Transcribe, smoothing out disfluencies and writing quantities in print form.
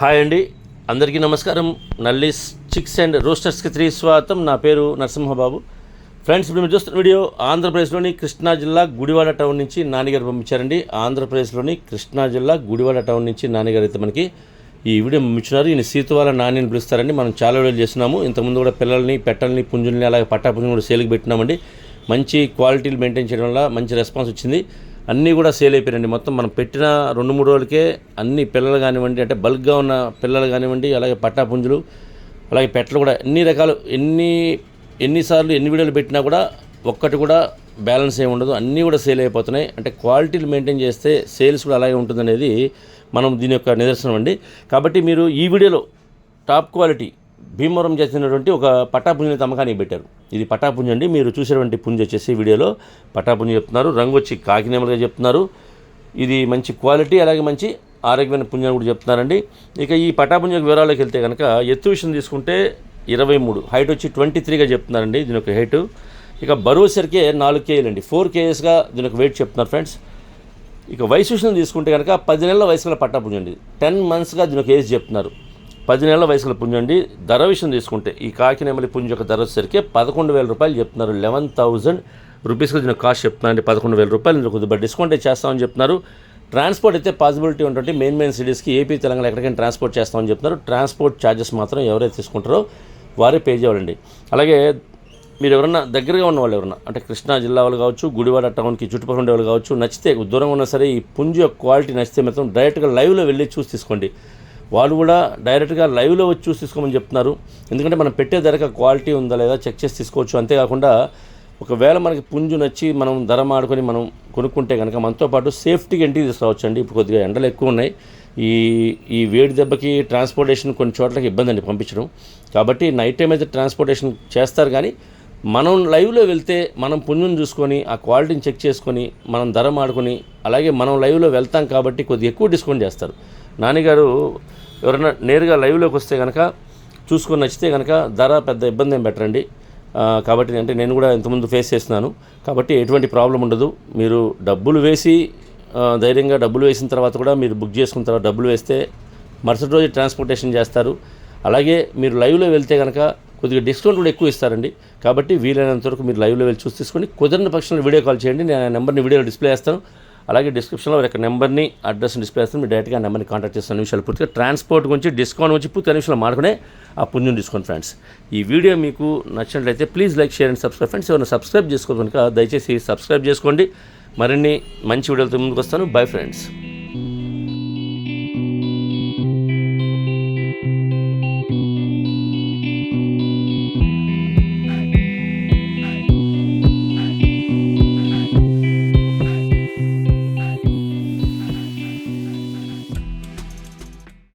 Hi అండి, అందరికీ నమస్కారం. నల్లిస్ చిక్స్ అండ్ రోస్టర్స్కి తిరిగి స్వాగతం. నా పేరు నరసింహబాబు. ఫ్రెండ్స్, ఇప్పుడు మీరు చూస్తున్న వీడియో ఆంధ్రప్రదేశ్లోని కృష్ణా జిల్లా గుడివాడ టౌన్ నుంచి నాన్నగారు పంపించారండి. ఆంధ్రప్రదేశ్లోని కృష్ణా జిల్లా గుడివాడ టౌన్ నుంచి నాన్నగారు అయితే మనకి ఈ వీడియో పంపించినారు. ఈయన సీతువాల నానిని పిలుస్తారండి. మనం చాలా వీడియోలు చేస్తున్నాము. ఇంతకుముందు కూడా పిల్లల్ని, పెట్టల్ని, పుంజుల్ని, అలాగే పట్టాపుంజుని కూడా సేల్కి పెట్టినామండి. మంచి క్వాలిటీలు మెయింటైన్ చేయడం వల్ల మంచి రెస్పాన్స్ వచ్చింది. అన్నీ కూడా సేల్ అయిపోయారండి. మొత్తం మనం పెట్టిన 2-3 రోజులకే అన్ని పిల్లలు కానివ్వండి, అంటే బల్క్గా ఉన్న పిల్లలు కానివ్వండి, అలాగే పట్టాపుంజులు, అలాగే పెట్టలు కూడా ఎన్ని రకాలు, ఎన్నిసార్లు ఎన్ని వీడియోలు పెట్టినా కూడా ఒక్కటి కూడా బ్యాలెన్స్ ఏమి ఉండదు. అన్నీ కూడా సేల్ అయిపోతున్నాయి. అంటే క్వాలిటీలు మెయింటైన్ చేస్తే సేల్స్ కూడా అలాగే ఉంటుందనేది మనం దీని యొక్క నిదర్శనం అండి. కాబట్టి మీరు ఈ వీడియోలో టాప్ క్వాలిటీ భీమవరం చేసినటువంటి ఒక పట్టాపుంజుని అమ్మకానికి పెట్టారు. ఇది పట్టాపుంజు అండి. మీరు చూసేటువంటి పుంజు వచ్చేసి వీడియోలో పట్టాపుంజు చెప్తున్నారు. రంగు వచ్చి కాకినేమలుగా చెప్తున్నారు. ఇది మంచి క్వాలిటీ, అలాగే మంచి ఆరోగ్యమైన పుంజు అని కూడా చెప్తున్నారండి. ఇక ఈ పట్టాపుంజు వివరాల్లోకి వెళ్తే కనుక ఎత్తు విషయం తీసుకుంటే 23, హైట్ వచ్చి 23గా చెప్తున్నారండి దీని యొక్క హైట్. ఇక బరువు సరికే 4 kg అండి, 4 kgs దీని యొక్క వెయిట్ చెప్తున్నారు ఫ్రెండ్స్. ఇక వయసు విషయం తీసుకుంటే కనుక 10 నెలల వయసులో పట్టాపుంజు అండి. 10 monthsగా దీని యొక్క ఏజ్ చెప్తున్నారు. 10 నెలల వయసులో పుంజు అండి. ధర విషయం తీసుకుంటే ఈ కాకినేమలి పుంజు యొక్క ధర వచ్చేసరికి 11,000 రూపాయలు చెప్తున్నారు. 11,000 రూపీస్గా దీని కాస్ట్ చెప్తున్నారండి. 11,000 రూపాయలు కొద్దిగా డిస్కౌంట్ చేస్తామని చెప్తున్నారు. ట్రాన్స్పోర్ట్ అయితే పాసిబిలిటీ ఉంటుంది. మెయిన్ సిటీస్కి, ఏపీ, తెలంగాణ ఎక్కడికైనా ట్రాన్స్పోర్ట్ చేస్తామని చెప్తున్నారు. ట్రాన్స్పోర్ట్ ఛార్జెస్ మాత్రం ఎవరైతే తీసుకుంటారో వారే పే చేయాలండి. అలాగే మీరు ఎవరన్నా దగ్గరగా ఉన్న వాళ్ళు, ఎవరన్నా అంటే కృష్ణా జిల్లా వాళ్ళు కావచ్చు, గుడివాడ టౌన్కి చుట్టుపక్కల ఉండే వాళ్ళు కావచ్చు, నచ్చితే దూరంగా ఉన్నా సరే ఈ పుంజు యొక్క క్వాలిటీ నచ్చితే మాత్రం డైరెక్ట్గా లైవ్లో వెళ్ళి చూసి తీసుకోండి. వాళ్ళు కూడా డైరెక్ట్గా లైవ్లో వచ్చి చూసి తీసుకోమని చెప్తున్నారు. ఎందుకంటే మనం పెట్టే ధరకు క్వాలిటీ ఉందా లేదా చెక్ చేసి తీసుకోవచ్చు. అంతేకాకుండా ఒకవేళ మనకి పుంజు నచ్చి మనం ధర మాడుకొని మనం కొనుక్కుంటే కనుక మనతో పాటు సేఫ్టీగా ఇంటికి తీసుకురావచ్చు అండి. ఇప్పుడు కొద్దిగా ఎండలు ఎక్కువ ఉన్నాయి. ఈ వేడి దెబ్బకి ట్రాన్స్పోర్టేషన్ కొన్ని చోట్లకి ఇబ్బంది అండి పంపించడం. కాబట్టి నైట్ టైం అయితే ట్రాన్స్పోర్టేషన్ చేస్తారు, కానీ మనం లైవ్లో వెళ్తే మనం పుంజుని చూసుకొని ఆ క్వాలిటీని చెక్ చేసుకొని మనం ధర మాడుకొని, అలాగే మనం లైవ్లో వెళ్తాం కాబట్టి కొద్దిగా ఎక్కువ డిస్కౌంట్ చేస్తారు. నాన్నగారు ఎవరైనా నేరుగా లైవ్లోకి వస్తే కనుక చూసుకొని నచ్చితే కనుక ధర పెద్ద ఇబ్బంది ఏం పెట్టరండి. కాబట్టి అంటే నేను కూడా ఇంతకుముందు ఫేస్ చేస్తున్నాను. కాబట్టి ఎటువంటి ప్రాబ్లం ఉండదు. మీరు డబ్బులు వేసి ధైర్యంగా డబ్బులు వేసిన తర్వాత కూడా మీరు బుక్ చేసుకున్న తర్వాత డబ్బులు వేస్తే మరుసటి రోజు ట్రాన్స్పోర్టేషన్ చేస్తారు. అలాగే మీరు లైవ్లో వెళ్తే కనుక కొద్దిగా డిస్కౌంట్ కూడా ఎక్కువ ఇస్తారండి. కాబట్టి వీలైనంత వరకు మీరు లైవ్లో వెళ్ళి చూసి తీసుకొని, కుదిరిన పక్షంలో వీడియో కాల్ చేయండి. నేను ఆ నెంబర్ని వీడియోలో డిస్ప్లే చేస్తాను. అలాగే డిస్క్రిప్షన్లో ఒక నెంబర్ని, అడ్రస్ని డిస్ప్లే చేస్తాను. మీరు డైరెక్ట్గా ఆ నెంబర్ని కాంటాక్ట్ చేస్తున్న నిమిషాలు పూర్తిగా ట్రాన్స్పోర్ట్ గురించి డిస్కౌంట్ వచ్చి పూర్తి నిమిషాలు మాడుకునే ఆ పుణ్యం తీసుకోండి ఫ్రెండ్స్. ఈ వీడియో మీకు నచ్చినట్లయితే please like, share and subscribe friends. ఎవరైనా సబ్స్క్రైబ్ చేసుకోవాలి కనుక దయచేసి సబ్స్క్రైబ్ చేసుకోండి. మరిన్ని మంచి వీడియోలతో ముందుకు వస్తాను. Bye friends.